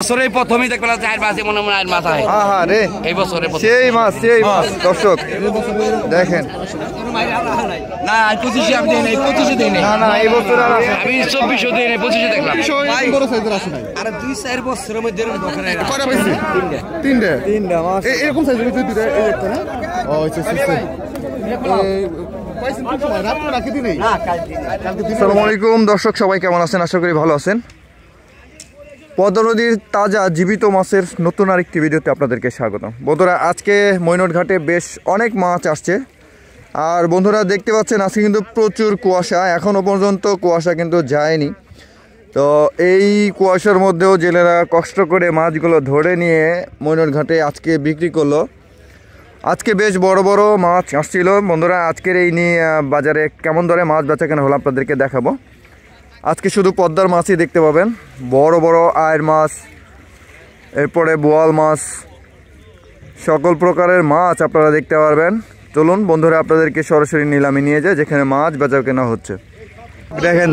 বছরের প্রথমেই দেখবেন চার মাসে মনে মনে আট মাস হয়। হ্যাঁ রে, এই বছরে সেই মাছ দর্শক দেখেন। না 25 আমি দেই নাই, 25 দেই নাই। না এই বছর আমি 24 দেই নাই, 25 দেখলাম। বড় সাইজের আসে নাই। আরে 2-4 বছরের মধ্যে এরকম বকরা এরা কয়টা পাইছে? তিনটা মাছ এরকম সাইজের দুইটা এই একটা না। ও আচ্ছা আসসালামু আলাইকুম দর্শক, সবাই কেমন আছেন? আশা করি ভালো আছেন। পদ্মা নদীর তাজা জীবিত মাছের নতুন আরেকটি ভিডিওতে আপনাদেরকে স্বাগতম। বন্ধুরা, আজকে মৈনট ঘাটে বেশ অনেক মাছ আসছে। আর বন্ধুরা দেখতে পাচ্ছেন আজকে কিন্তু প্রচুর কুয়াশা, এখনও পর্যন্ত কুয়াশা কিন্তু যায়নি। তো এই কুয়াশার মধ্যেও জেলেরা কষ্ট করে মাছগুলো ধরে নিয়ে মৈনট ঘাটে আজকে বিক্রি করলো। আজকে বেশ বড় বড় মাছ আসছিল। বন্ধুরা, আজকের এই নিয়ে বাজারে কেমন দরে মাছ বেচা কেনা হলো আপনাদেরকে দেখাবো। আজকে শুধু পদ্মার মাছই দেখতে পাবেন, বড় বড় আয়ের মাছ, এরপরে বোয়াল মাছ, সকল প্রকারের মাছ আপনারা দেখতে পারবেন। চলুন বন্ধুরা, আপনাদেরকে সরাসরি নিলামে নিয়ে যায় যেখানে মাছ বেচা কেনা হচ্ছে। দেখেন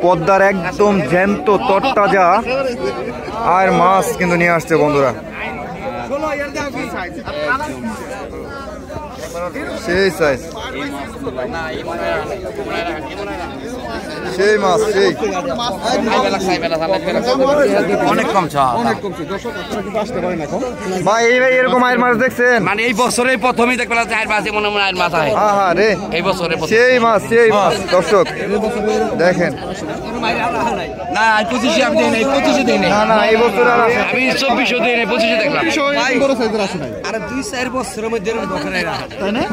পদ্মার একদম জ্যান্ত তরতাজা আয়ের মাছ কিন্তু নিয়ে আসছে বন্ধুরা। সেই সাইজ, সেই মাছ, সেই অনেক কম ভাই। এরকম আয়ের মাছ দেখছেন? মানে এই বছরের প্রথমেই দেখবেন চার মাসে মনে মনে আট মাস হয়। হ্যাঁ রে, এই বছরে সেই মাছ দর্শক দেখেন। না 25 আমি দেই নাই, 25 দেই নাই। না এই বছর আমি 24 দেই নাই, 25 দেখলাম। বড় সাইজের আসে নাই। আরে 2-4 বছরের মধ্যে এরকম বকরা এরা, তাই না?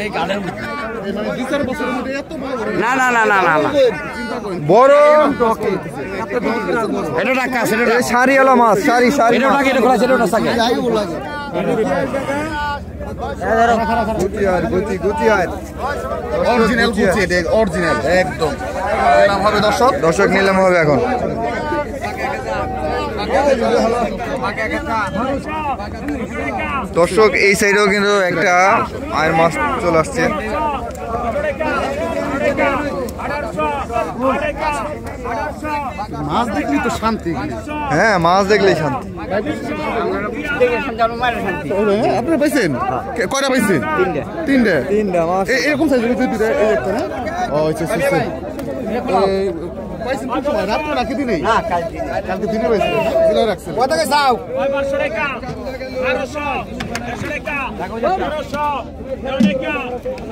এই গালের মধ্যে মানে 2-4 বছরের মধ্যে এত না না না না না বড় এটা টাকা আছে, এটা সারিওয়ালা মাছ, সারি এটা টাকা, এটা খোলা ছিল, এটা থাকে অরিজিনাল একদম নিলাম হবে দর্শক নিলাম হবে এখন। দর্শক এই সাইডেও কিন্তু একটা আয়ের মাছ চলে আসছে। মাছ দেখলেই তো শান্তি। হ্যাঁ, মাছ দেখলেই শান্তি। আপনারা পাইছেন? কয়টা পাইছেন? তিনটা মাছ এরকম সাইজের দুইটা এই একটা না। ও আচ্ছা পাইছেন কোন সময়? রাত্রে রাখি দিনেই? না, কালকে দিনে পাইছেন। দিনে রাখছেন। কত টাকা চাও? 1200 টাকা, 1200, 100 টাকা, 1200, 13 টাকা,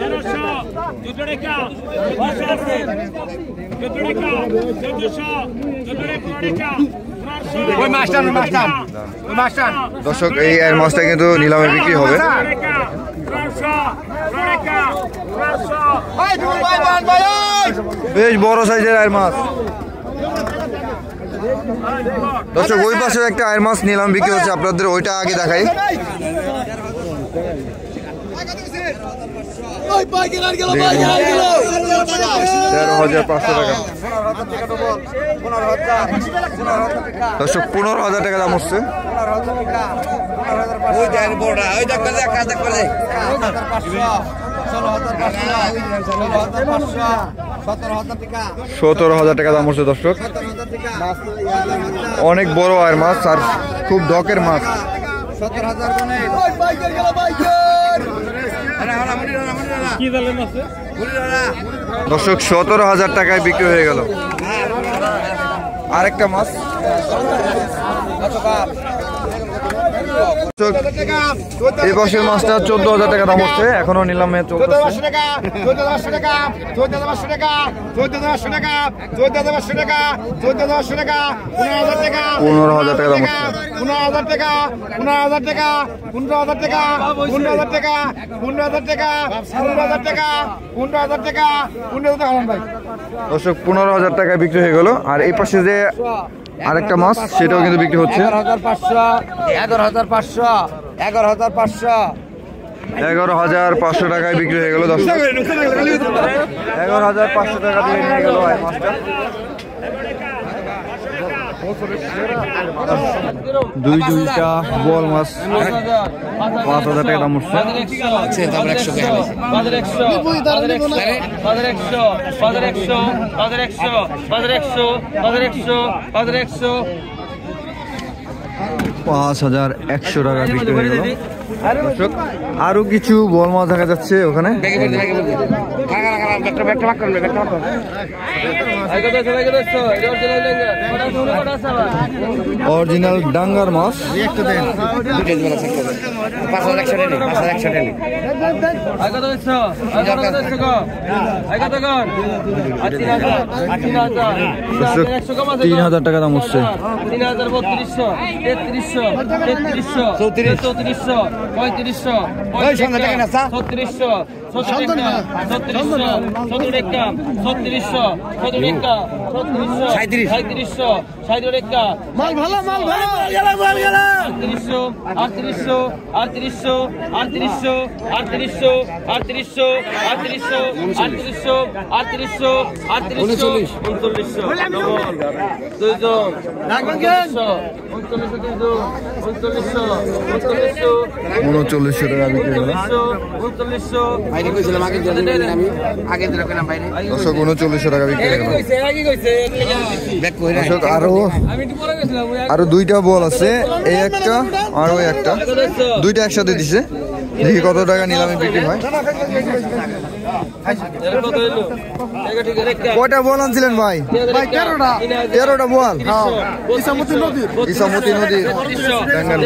1300, 14 টাকা, 1400 টাকা, 14 টাকা, ওই মাস্টার দর্শক এই আয়ের মাছটা কিন্তু নিলামে বিক্রি হবে। বেশ বড় সাইজের আয়ের মাছ দর্শক। ওই পাশে একটা আয়ের মাছ নিলাম বিক্রি হচ্ছে, আপনাদের ওইটা আগে দেখাই। 13,500 টাকা দর্শক, 15,000 টাকা দাম হচ্ছে। ওই দেন বড়, ওই দেখ করে কাজ করে 17,000 টাকা দাম হচ্ছে দর্শক। অনেক বড় আয়ের মাছ আর খুব ডকের মাছ। দর্শক 17,000 টাকায় বিক্রি হয়ে গেল আরেকটা মাছ। এই বছর মাছটা 14,000 টাকা দাম হচ্ছে, এখনো নিলামে চলছে। 14,500 টাকা, 14,500 টাকা, 14,500 টাকা, 14,500 টাকা, 14,500 টাকা, 15,000 টাকা, 15,000 টাকা, 15,000 টাকা দাম হচ্ছে। 15,000 টাকা, 15,000 টাকা, 15,000 টাকা, 15,000 টাকা, 15,000 টাকা, 15,000 টাকা, 15,000 টাকা, 15,000 টাকা ভাই। দর্শক 15,000 টাকায় বিক্রি হয়ে গেল। আর এই পাশে যে আরেকটা মাছ সেটাও কিন্তু বিক্রি হচ্ছে 11,500 11,500 টাকায় বিক্রি হয়ে গেল দর্শক। 11,500 টাকা দিয়ে নিয়ে গেল এই মাছটা। দুইটা বোয়াল মাছ 5,000 টাকা দাম উঠছে। 5100 টাকা বিক্রি হয়ে গেল। দর্শক আরো কিছু বল মাছ দেখা যাচ্ছে ওখানে। অরিজিনাল ডাঙ্গার মাছ। দর্শক 3000 টাকা দাম উঠছে। 3200, 3300, 3300, 3400, 3500, 3600, 3700, 3900 টাকা বিক্রি হলো। দর্শক 3900 টাকা বিক্রি হলো। দর্শক আরো দুইটা বল আছে, এই একটা আর ওই একটা, দুইটা একসাথে দিছে। দেখি কত টাকা নিলামে বিক্রি হয়। কয়টা বল আনছিলেন ভাই? 13টা বল। ইসামতি নদীর ডবল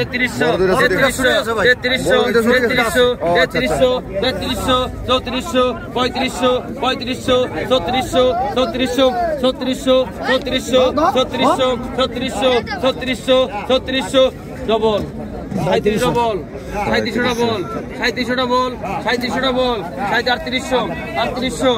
3700 বল, 3700 বল, 3700 বল, 3700 বল, 3800, 3800, 3800, 3800, 3800, 3800, 3800, 3800, 3800, 3800, 3900, 3900, 4000 বল, 4100, 4100, 4200, 4200, 4200,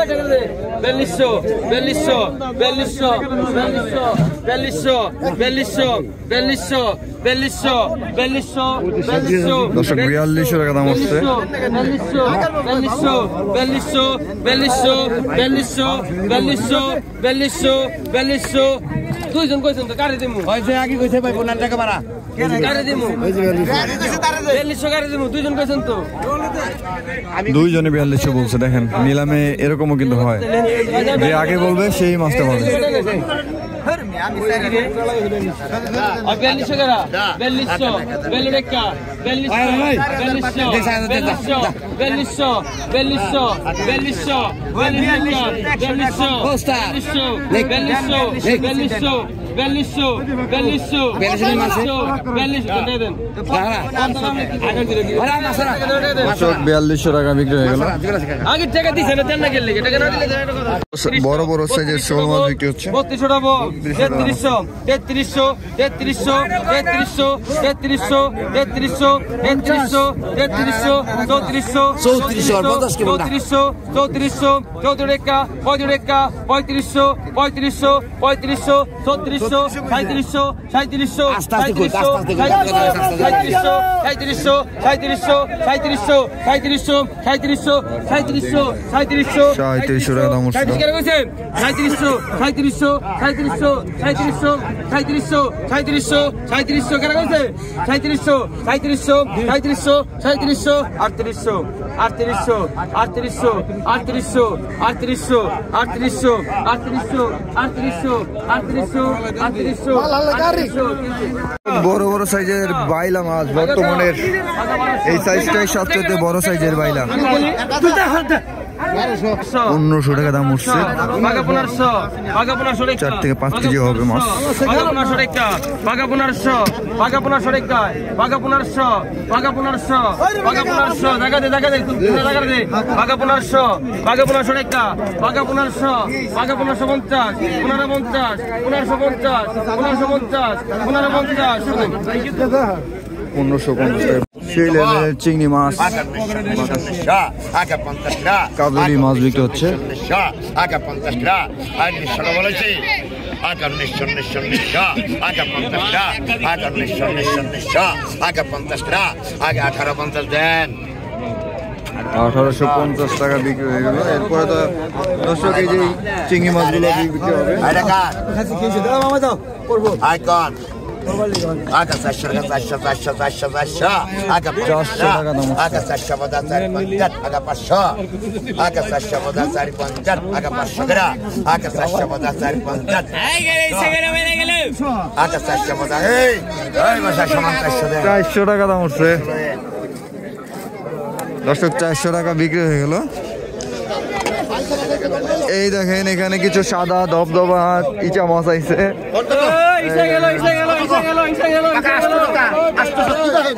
টাকা দে, 4200, 4200, 4200, 4200, 4200, 4200, 4200, 4200, 4200, দর্শক 4200 টাকা দাম হচ্ছে। 4200, 4200, 4200, 4200, 4200, 4200, দুইজন কইছেন তো কারে দিমু হইছে আগে কইছে ভাই 15 টাকা ভাড়া কারে দিমু 4200 কারে দিমু দুইজন কইছেন তো দুইজনে 4200 বলছে। দেখেন নিলামে এরকমও কিন্তু হয়, যে আগে বলবে সেই মাছটা পাবে। 4200 টাকা 4200, 42 টাকা 4200, 4200, 4200, 4200, 4200, 4200 টাকা বিক্রি হয়ে গেল। আগে টাকা দিছে না দেন না গেলে টাকা না দিলে বড় বড় সাইজের শোল মাছ বিক্রি হচ্ছে। 3200 টাকা 3300, 3300, 3300, 3300, 3300, 3300, 3300, 3300, 3400, 3400, 3400, 14 টাকা 15 টাকা 3500, 3500, 3500, 3600, 3700, 3700, 3700, 3700, 3700, 3700, 3700, 3700, 3700, 3700, 3700, 3700 টাকা দাম উঠছে। 3700, 3700, 3700, 3700, 3700, 3700, 3700 কেন কইছে 3700, 3700, 3700, 3700, 3800, 3800, 3800, 3800, 3800, 3800, 3800, 3800, 3800, 3800, বড় বড় সাইজের বাইলা মাছ বর্তমানের এই সাইজটাই সবচেয়ে বড় সাইজের বাইলা। 1500 টাকা দাম উঠছে। 4 থেকে 5 কেজি হবে মাছ। 1500 টাকা 1500, 1500 টাকা 1500, 1500, 1500 টাকা দে টাকা দে 1500, 1500 টাকা 1500, 1550, 1550, 1550, 1550, 1550, 1550 সেই লেভেলের চিংড়ি মাছ, কাবেরি মাছ বিক্রি হচ্ছে। 1900 বলেছি 1900 আগে 1850 দেন। 1850 টাকা বিক্রি হয়ে গেল। এরপরে তো 200 কেজি চিংড়ি মাছগুলো বিক্রি হবে। আইকন আগা 400 টাকা 400 আগা 400 টাকা দাম আগা 450 আগা 500 আগা 450 আগা 500 টাকা আগা 450 আগা 450 এই ভাষা সমান 400 টাকা দাম উঠছে দর্শক 400 টাকা বিক্রি হয়ে গেল এই দেখেন এখানে কিছু সাদা দবদবা ইচা মাছ আইছে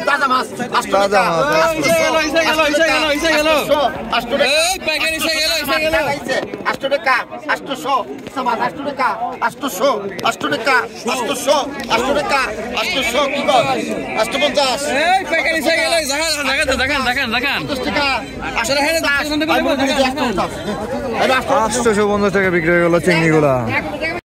তাজা মাছ তাজা মাছ 800 টাকা 800 সমাজ 800 টাকা 800 টাকা 800 টাকা 800 কি কর 850 এই প্যাকেট এসে গেল দেখেন 50 টাকা আসলে হ্যাঁ 850 টাকা বিক্রি হয়ে গেল চিংড়িগুলা